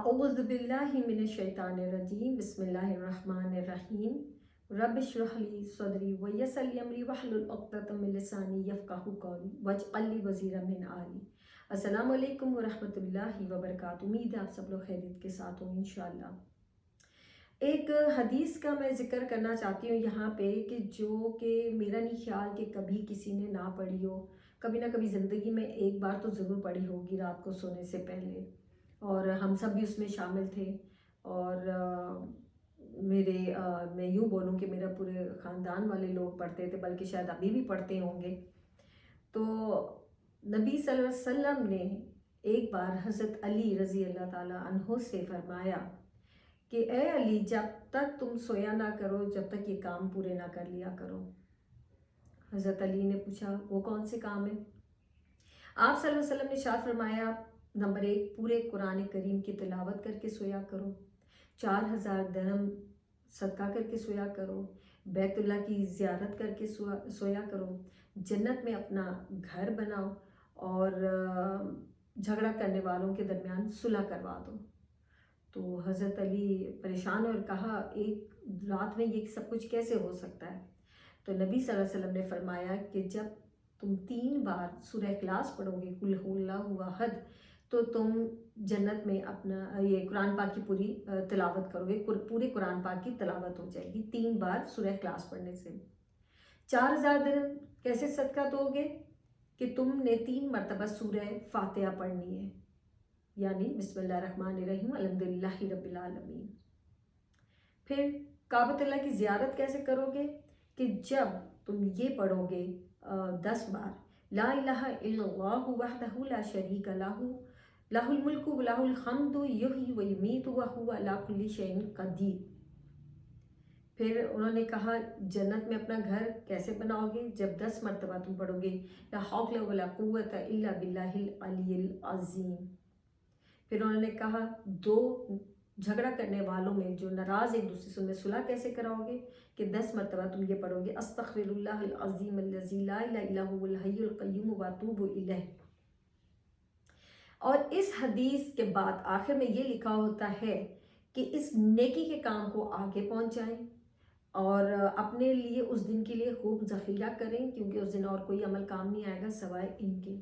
अऊज़ु बिल्लाहि मिनश शैतानिर रजीम बिस्मिल्लाहिर रहमानिर रहीम रब्बि इश्रह ली सदरी व यस्सिर ली अमरी वहलुल उक़दतम मिन लिसानी यफ़क़हू क़ौली वजअल ली वज़ीरम मिन आली। अस्सलामु अलैकुम व रहमतुल्लाहि व बरकातुहू। उम्मीद है आप सब लोग खैरियत के साथ होंगे इंशाअल्लाह। एक हदीस का मैं ज़िक्र करना चाहती हूँ यहाँ पे कि जो कि मेरा नहीं ख्याल कि कभी किसी ने ना पढ़ी हो, कभी ना कभी ज़िंदगी में एक बार तो ज़रूर पढ़ी होगी रात को सोने से पहले, और हम सब भी उसमें शामिल थे। और मैं यूँ बोलूँ कि मेरा पूरे ख़ानदान वाले लोग पढ़ते थे, बल्कि शायद अभी भी पढ़ते होंगे। तो नबी सल्लल्लाहु अलैहि वसल्लम ने एक बार हज़रत अली रज़ी अल्लाह ताला अन्हो से फरमाया कि ए अली, जब तक तुम सोया ना करो, जब तक ये काम पूरे ना कर लिया करो। हज़रत अली ने पूछा वो कौन से काम है? आप सल्लल्लाहु अलैहि वसल्लम ने इरशाद फरमाया, नंबर 1, पूरे कुरान करीम की तिलावत करके सोया करो, 4000 दरहम सदका करके सोया करो, बैतुल्लाह की ज़ियारत करके सोया करो, जन्नत में अपना घर बनाओ और झगड़ा करने वालों के दरमियान सुलह करवा दो। तो हज़रत अली परेशान और कहा, एक रात में ये सब कुछ कैसे हो सकता है? तो नबी सल्लल्लाहु अलैहि वसल्लम ने फरमाया कि जब तुम 3 बार सूरह इखलास पढ़ोगे, कुल हुवल्लाहु अहद, तो तुम जन्नत में अपना ये कुरान पाक की पूरी तिलावत करोगे, पूरे कुरान पाक की तिलावत हो जाएगी 3 बार सूरह इखलास पढ़ने से। 4000 दिरहम कैसे सदका दोगे? कि तुमने 3 मरतबा सूरह फातिहा पढ़नी है, यानी बिस्मिल्लाहिर्रहमानिर्रहीम अल्हम्दुलिल्लाहि रब्बिल आलमीन। फिर काबतुल्लाह की ज़ियारत कैसे करोगे? कि जब तुम ये पढ़ोगे 10 बार ला इलाहा इल्लल्लाहु वहदहु ला शरीका लहू लहुल मुल्कु व लहुल हम्दु युहयी व युमीतु व हुवा अला कुल्ली शैइन क़दीर। फिर उन्होंने कहा जन्नत में अपना घर कैसे बनाओगे? जब 10 मरतबा तुम पढ़ोगे ला हौला वला कुव्वता इल्ला बिल्लाहिल अलिय्यिल अज़ीम। फिर उन्होंने कहा 2 झगड़ा करने वालों में जो नाराज़ एक दूसरे से, उनमें सुलह कैसे कराओगे? कि 10 मरतबा तुम ये पढ़ोगे अस्तग़फिरुल्लाहल अज़ीम अल्लज़ी ला इलाहा इल्ला हुवल हय्युल क़य्यूम व अतूबु इलैह। और इस हदीस के बाद आखिर में ये लिखा होता है कि इस नेकी के काम को आगे पहुंचाएं और अपने लिए उस दिन के लिए खूब ज़ख़ीरा करें, क्योंकि उस दिन और कोई अमल काम नहीं आएगा सवाए इनके।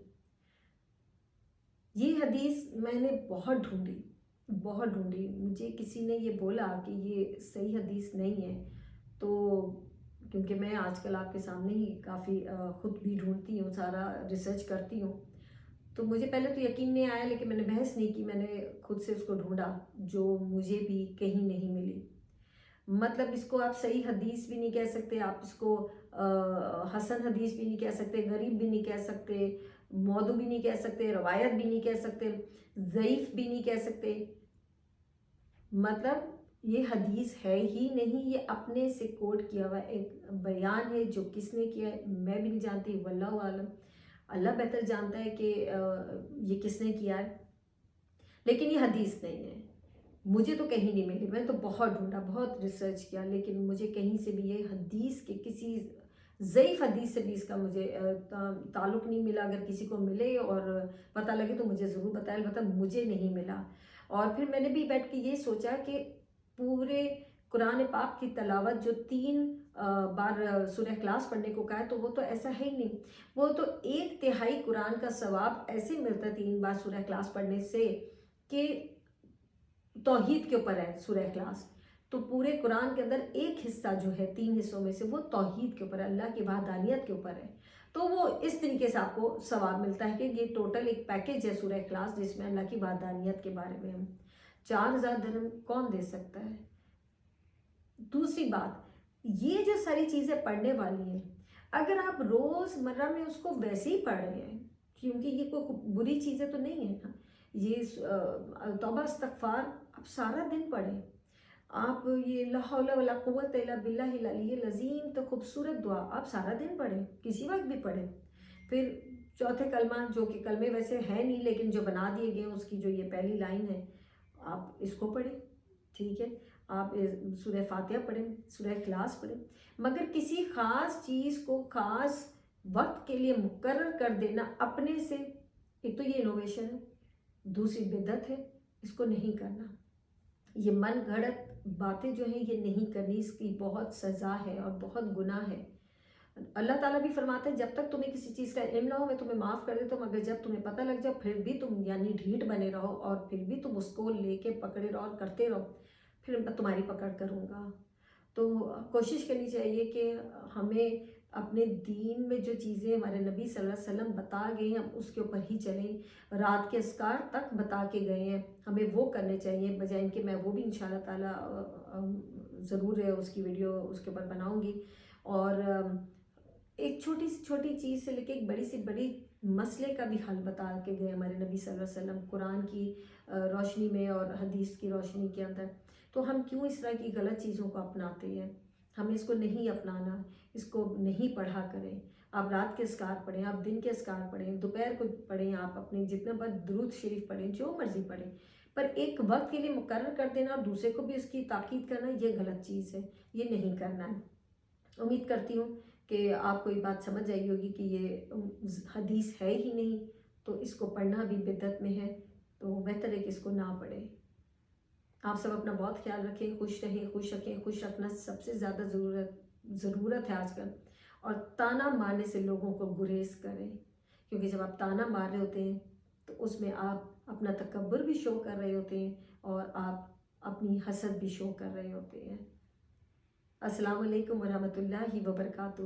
ये हदीस मैंने बहुत ढूंढी, मुझे किसी ने ये बोला कि ये सही हदीस नहीं है। तो क्योंकि मैं आजकल आपके सामने ही काफ़ी ख़ुद भी ढूंढती हूँ, सारा रिसर्च करती हूँ, तो मुझे पहले तो यकीन नहीं आया, लेकिन मैंने बहस नहीं की, मैंने खुद से उसको ढूंढा, जो मुझे भी कहीं नहीं मिली। मतलब इसको आप सही हदीस भी नहीं कह सकते, आप इसको हसन हदीस भी नहीं कह सकते, गरीब भी नहीं कह सकते, मौदू भी नहीं कह सकते, रवायत भी नहीं कह सकते, ज़ईफ़ भी नहीं कह सकते। मतलब ये हदीस है ही नहीं, ये अपने से कोट किया हुआ एक बयान है, जो किसने किया है मैं भी नहीं जानती, वल्लाहु आलम, अल्लाह बेहतर जानता है कि ये किसने किया है। लेकिन ये हदीस नहीं है, मुझे तो कहीं नहीं मिली। मैं तो बहुत ढूंढा, बहुत रिसर्च किया, लेकिन मुझे कहीं से भी ये हदीस के किसी ज़ईफ़ हदीस से भी इसका मुझे ताल्लुक़ नहीं मिला। अगर किसी को मिले और पता लगे तो मुझे ज़रूर बताएं, अलबत्ता मुझे नहीं मिला। और फिर मैंने भी बैठ के ये सोचा कि पूरे कुरान पाक की तलावत जो 3 बार सूरह इखलास पढ़ने को कहा है, तो वो तो ऐसा है ही नहीं। वो तो 1/3 कुरान का सवाब ऐसे मिलता है 3 बार सूरह इखलास पढ़ने से कि तौहीद के ऊपर है सूरह इखलास। तो पूरे कुरान के अंदर एक हिस्सा जो है 3 हिस्सों में से, वो तौहीद के ऊपर है, अल्लाह की वहदानियत के ऊपर है। तो वो इस तरीके से आपको सवाब मिलता है कि ये टोटल एक पैकेज है सूरह इखलास, जिसमें अल्लाह की वहदानियत के बारे में हम 4000 दिरहम कौन दे सकता है? दूसरी बात, ये जो सारी चीज़ें पढ़ने वाली हैं, अगर आप रोज़मर्रा में उसको वैसे ही पढ़ रहे हैं, क्योंकि ये कोई बुरी चीज़ें तो नहीं है ना, ये तौबा इस्तग़फ़ार आप सारा दिन पढ़ें। आप ये ला हौला वला कुव्वता इल्ला बिल्लाहिल अलिय्यिल अज़ीम, तो खूबसूरत दुआ आप सारा दिन पढ़ें, किसी वक्त भी पढ़ें। फिर चौथे कलमा, जो कि कलमे वैसे हैं नहीं, लेकिन जो बना दिए गए हैं, उसकी जो ये पहली लाइन है, आप इसको पढ़ें, ठीक है। आप सूरह फातिहा पढ़ें, सूरह इखलास पढ़ें, मगर किसी ख़ास चीज़ को ख़ास वक्त के लिए मुकर्रर कर देना अपने से, एक तो ये इनोवेशन है, दूसरी बिदअत है, اس کو نہیں کرنا. یہ من گھڑت باتیں جو ہیں یہ نہیں کرنی، اس کی بہت سزا ہے اور بہت گناہ ہے. اللہ تعالیٰ بھی فرماتے ہیں جب تک تمہیں کسی چیز کا علم نہ ہو میں تمہیں معاف کر دیتا ہوں، مگر جب تمہیں پتہ لگ جائے پھر بھی تم یعنی ڈھیٹ بنے رہو اور پھر بھی تم اس کو لے کے پکڑے رہو اور کرتے رہو، پھر میں تمہاری پکڑ کروں گا. تو کوشش کرنی چاہیے کہ ہمیں اپنے دین میں جو چیزیں ہمارے نبی صلی اللہ علیہ وسلم بتا گئے ہیں ہم اس کے اوپر ہی چلیں. رات کے اذکار تک بتا کے گئے ہیں، ہمیں وہ کرنے چاہیے، بجائے ان کہ میں وہ بھی انشاءاللہ تعالیٰ ضرور ہے اس کی ویڈیو اس کے اوپر بناؤں گی. اور ایک چھوٹی سی چھوٹی چیز سے لے کے ایک بڑی سی بڑی مسئلے کا بھی حل بتا کے گئے ہمارے نبی صلی اللہ علیہ وسلم قرآن کی روشنی میں اور حدیث کی روشنی کے اندر. تو ہم کیوں اس طرح کی غلط چیزوں کو اپناتے ہیں؟ ہمیں اس کو نہیں اپنانا، اس کو نہیں پڑھا کریں. آپ رات کے اذکار پڑھیں، آپ دن کے اذکار پڑھیں، دوپہر کو پڑھیں، آپ اپنے جتنا بار درود شریف پڑھیں، جو مرضی پڑھیں، پر ایک وقت کے لیے مقرر کر دینا اور دوسرے کو بھی اس کی تاکید کرنا یہ غلط چیز ہے، یہ نہیں کرنا ہے. امید کرتی ہوں کہ آپ کو یہ بات سمجھ آئی ہوگی کہ یہ حدیث ہے ہی نہیں تو اس کو پڑھنا بھی بدعت میں ہے، تو بہتر ہے کہ اس کو نہ پڑھیں. آپ سب اپنا بہت خیال رکھیں، خوش رہیں، خوش رکھیں. خوش رکھنا سب سے زیادہ ضرورت ہے آج کل. اور تانا مارنے سے لوگوں کو گریز کریں، کیونکہ جب آپ تانا مار رہے ہوتے ہیں تو اس میں آپ اپنا تکبر بھی شو کر رہے ہوتے ہیں اور آپ اپنی حسد بھی شو کر رہے ہوتے ہیں. السلام علیکم ورحمۃ اللہ وبرکاتہ.